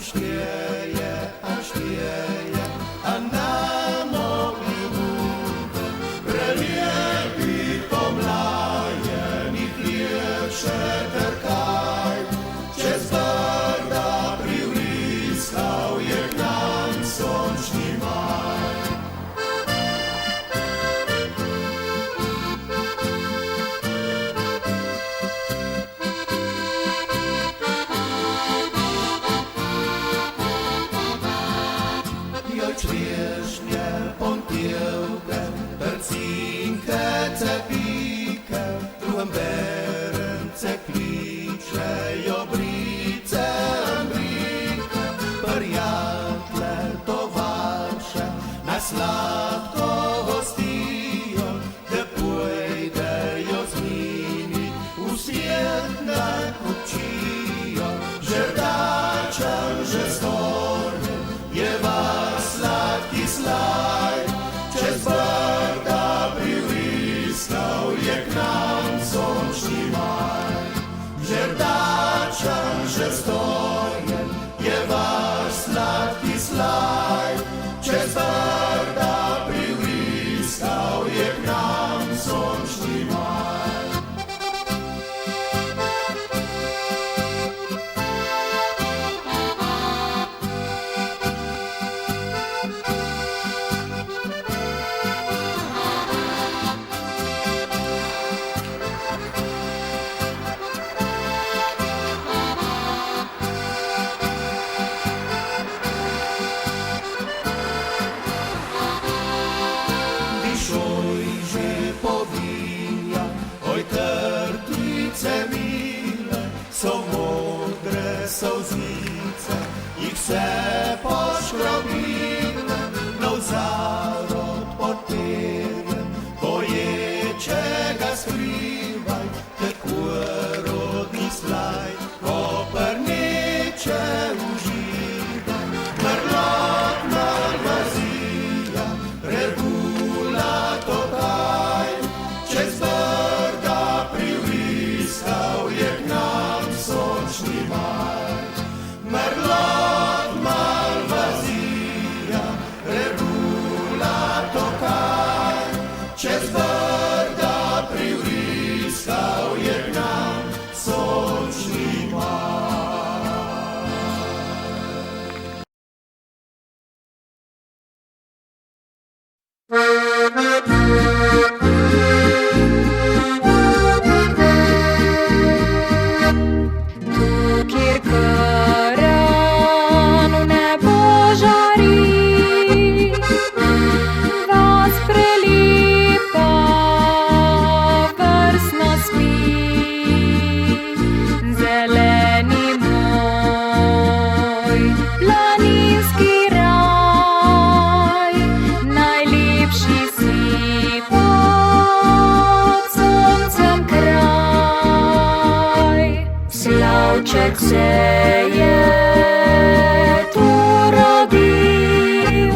aż wieje, a na mokry łupę prelepi pomlaje, niech wietrze terkaj, przez barda pribliskał, jak nam sączny maj. Wierznie pontiełkę, percinkę, cepikę, druhem berence klicze, jobrice, ambrikę, pariatle towarze, na sladko hostijo, gdy pójdę jo zmieni, uświetne kupcijo, żerdaczem, że stornie, je was sladki slajd, przez barda pribliskał, jak nam sączny maj. Żerdaczem, że stoję, je was sladki slajd, przez barda pribliskał, jak nam sączny maj. Są znice, ich se poszkrobimy, no zarod pod tyrem, pojecie ga skrywaj, te kłerodni slaj, kopernicze używaj, marlot, marwazija, regula to kaj, przez barda pribliskał, jak nam sączny maj. Merlot, malwazija, regula to kaj, przez barda pribliskał, jak nam sączny maj. Sieje, tu rodził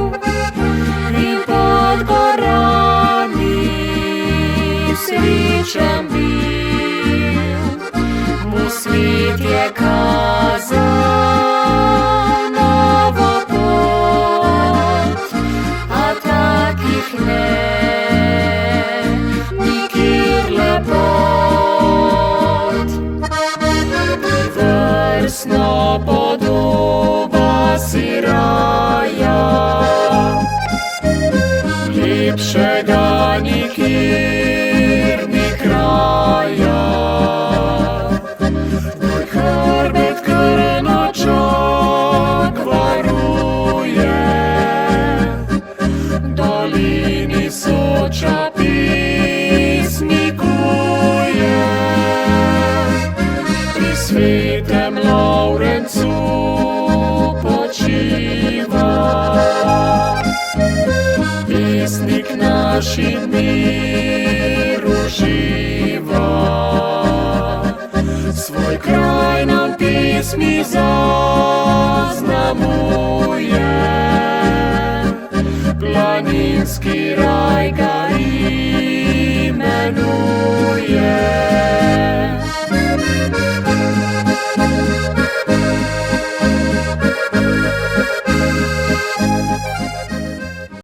i pod gorami sliczem bił. Mu świt je kazał nowopot, a takich nie, nikir lepot. Весна подуба сирая, ліпшега нікір ні края. Мой хребет керночок варує, доліні суча пісні кує. При світем Лауренцу почива, пісник наші миру жива. Свой край нам пісні зазнамує, планинський рай.